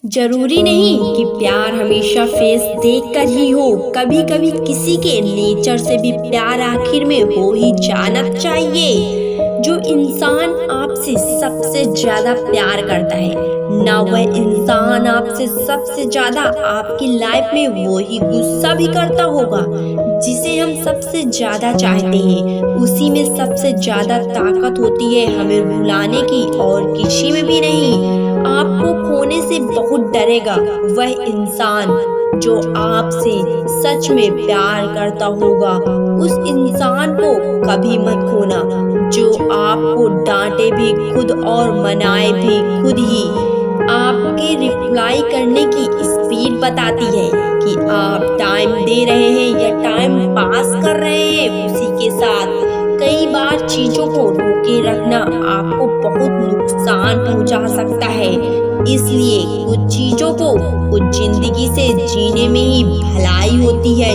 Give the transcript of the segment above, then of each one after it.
जरूरी नहीं कि प्यार हमेशा फेस देखकर ही हो। कभी कभी किसी के नेचर से भी प्यार आखिर में हो ही जाना चाहिए। जो इंसान आपसे सबसे ज्यादा प्यार करता है ना, वह इंसान आपसे सबसे ज्यादा आपकी लाइफ में वो ही गुस्सा भी करता होगा। जिसे हम सबसे ज्यादा चाहते हैं उसी में सबसे ज्यादा ताकत होती है हमें रुलाने की, और किसी में भी नहीं। आपको खोने से बहुत डरेगा वह इंसान जो आपसे सच में प्यार करता होगा। उस इंसान को कभी मत खोना जो आपको डांटे भी खुद और मनाए भी खुद ही। आपके रिप्लाई करने की स्पीड बताती है कि आप टाइम दे रहे हैं या टाइम पास कर रहे हैं उसी के साथ। कई बार चीजों को रोके रखना आपको बहुत नुकसान पहुंचा सकता है, इसलिए कुछ चीजों को कुछ जिंदगी से जीने में ही भलाई होती है।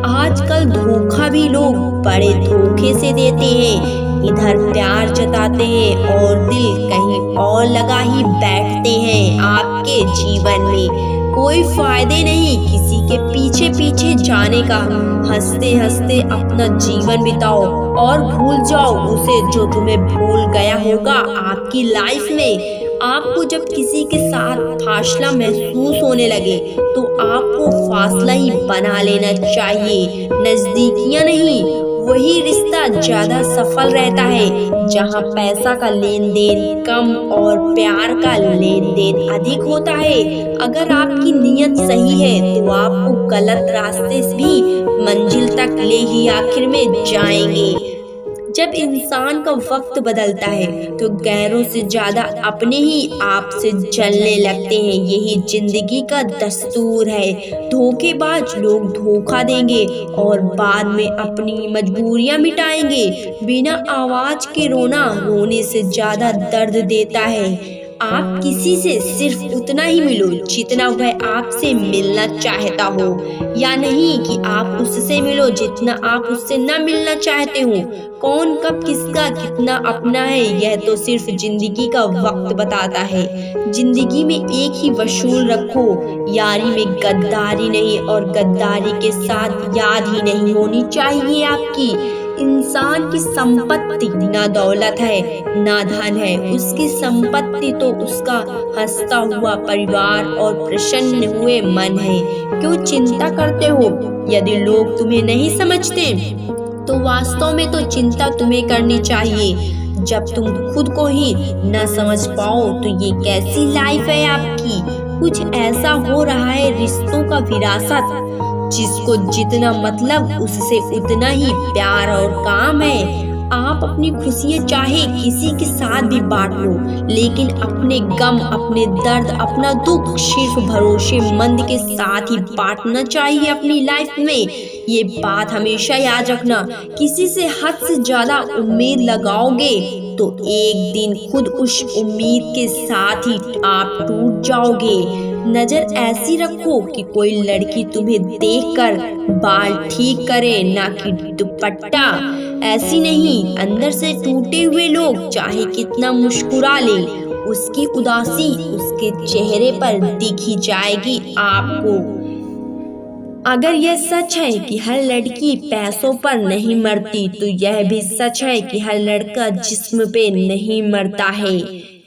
आजकल धोखा भी लोग बड़े धोखे से देते हैं। इधर प्यार जताते हैं और दिल कहीं और लगा ही बैठते हैं। आपके जीवन में कोई फायदे नहीं किसी के पीछे पीछे जाने का। हंसते हंसते अपना जीवन बिताओ और भूल जाओ उसे जो तुम्हें भूल गया होगा आपकी लाइफ में। आपको जब किसी के साथ फासला महसूस होने लगे तो आपको फासला ही बना लेना चाहिए, नजदीकियां नहीं। वही रिश्ता ज्यादा सफल रहता है जहाँ पैसा का लेन देन कम और प्यार का लेन देन अधिक होता है। अगर आपकी नीयत सही है तो आपको गलत रास्ते से भी मंजिल तक ले ही आखिर में जाएंगे। जब इंसान का वक्त बदलता है तो गैरों से ज्यादा अपने ही आप से जलने लगते हैं। यही जिंदगी का दस्तूर है। धोखेबाज लोग धोखा देंगे और बाद में अपनी मजबूरियां मिटाएंगे। बिना आवाज के रोना रोने से ज्यादा दर्द देता है। आप किसी से सिर्फ उतना ही मिलो जितना वह आपसे मिलना चाहता हो, या नहीं कि आप उससे मिलो जितना आप उससे न मिलना चाहते हो। कौन कब किसका कितना अपना है यह तो सिर्फ जिंदगी का वक्त बताता है। जिंदगी में एक ही वसूल रखो, यारी में गद्दारी नहीं और गद्दारी के साथ याद ही नहीं होनी चाहिए आपकी। इंसान की संपत्ति ना दौलत है ना धन है, उसकी संपत्ति तो उसका हंसता हुआ परिवार और प्रसन्न हुए मन है। क्यों चिंता करते हो? यदि लोग तुम्हें नहीं समझते तो वास्तव में तो चिंता तुम्हें करनी चाहिए। जब तुम खुद को ही न समझ पाओ तो ये कैसी लाइफ है आपकी। कुछ ऐसा हो रहा है रिश्तों का विरासत, जिसको जितना मतलब उससे उतना ही प्यार और काम है। आप अपनी खुशियाँ चाहे किसी के साथ भी बांट लो, लेकिन अपने गम अपने दर्द अपना दुख सिर्फ भरोसेमंद के साथ ही बांटना चाहिए अपनी लाइफ में। ये बात हमेशा याद रखना, किसी से हद से ज्यादा उम्मीद लगाओगे तो एक दिन खुद उस उम्मीद के साथ ही आप टूट जाओगे। नजर ऐसी रखो कि कोई लड़की तुम्हें देखकर बाल ठीक करे ना कि दुपट्टा। ऐसी नहीं, अंदर से टूटे हुए लोग चाहे कितना मुस्कुरा ले उसकी उदासी उसके चेहरे पर दिख ही जाएगी आपको। अगर यह सच है कि हर लड़की पैसों पर नहीं मरती तो यह भी सच है कि हर लड़का जिस्म पे नहीं मरता है।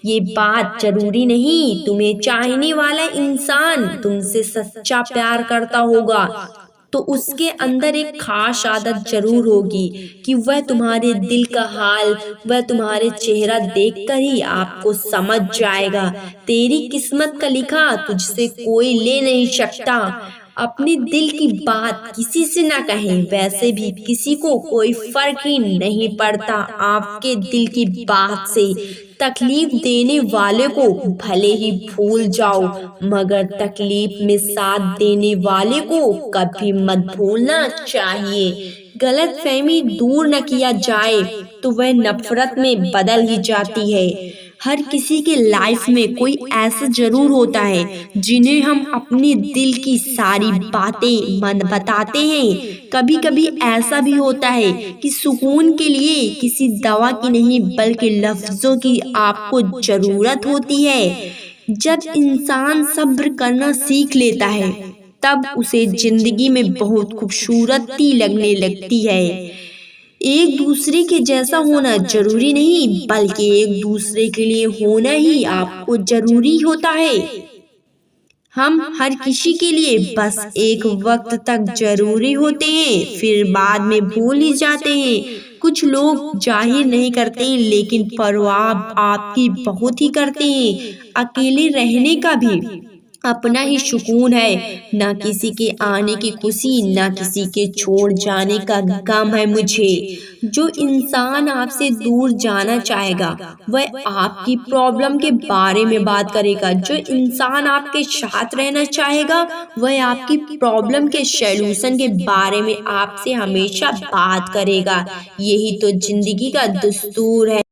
ये बात जरूरी नहीं तुम्हें चाहने वाला इंसान तुमसे सच्चा प्यार करता होगा तो उसके अंदर एक खास आदत जरूर होगी कि वह तुम्हारे दिल का हाल, वह तुम्हारे चेहरा देखकर ही आपको समझ जाएगा। तेरी किस्मत का लिखा तुझसे कोई ले नहीं सकता। अपने दिल की बात किसी से ना कहें, वैसे भी किसी को कोई फर्क ही नहीं पड़ता आपके दिल की बात से। तकलीफ देने वाले को भले ही भूल जाओ, मगर तकलीफ में साथ देने वाले को कभी मत भूलना चाहिए। गलतफहमी दूर न किया जाए तो वह नफरत में बदल ही जाती है। हर किसी के लाइफ में कोई ऐसा जरूर होता है जिन्हें हम अपने दिल की सारी बातें मन बताते हैं। कभी कभी ऐसा भी होता है कि सुकून के लिए किसी दवा की नहीं बल्कि लफ्जों की आपको जरूरत होती है। जब इंसान सब्र करना सीख लेता है तब उसे जिंदगी में बहुत खूबसूरती लगने लगती है। एक दूसरे के जैसा होना जरूरी नहीं, बल्कि एक दूसरे के लिए होना ही आपको जरूरी होता है। हम हर किसी के लिए बस एक वक्त तक जरूरी होते हैं, फिर बाद में भूल ही जाते हैं। कुछ लोग जाहिर नहीं करते हैं, लेकिन परवाह आपकी बहुत ही करते हैं। अकेले रहने का भी अपना ही सुकून है, ना किसी के आने की खुशी, ना किसी के छोड़ जाने का गम है मुझे। जो इंसान आपसे दूर जाना चाहेगा वह आपकी प्रॉब्लम के बारे में बात करेगा, जो इंसान आपके साथ रहना चाहेगा वह आपकी प्रॉब्लम के सॉल्यूशन के बारे में आपसे हमेशा बात करेगा। यही तो जिंदगी का दस्तूर है।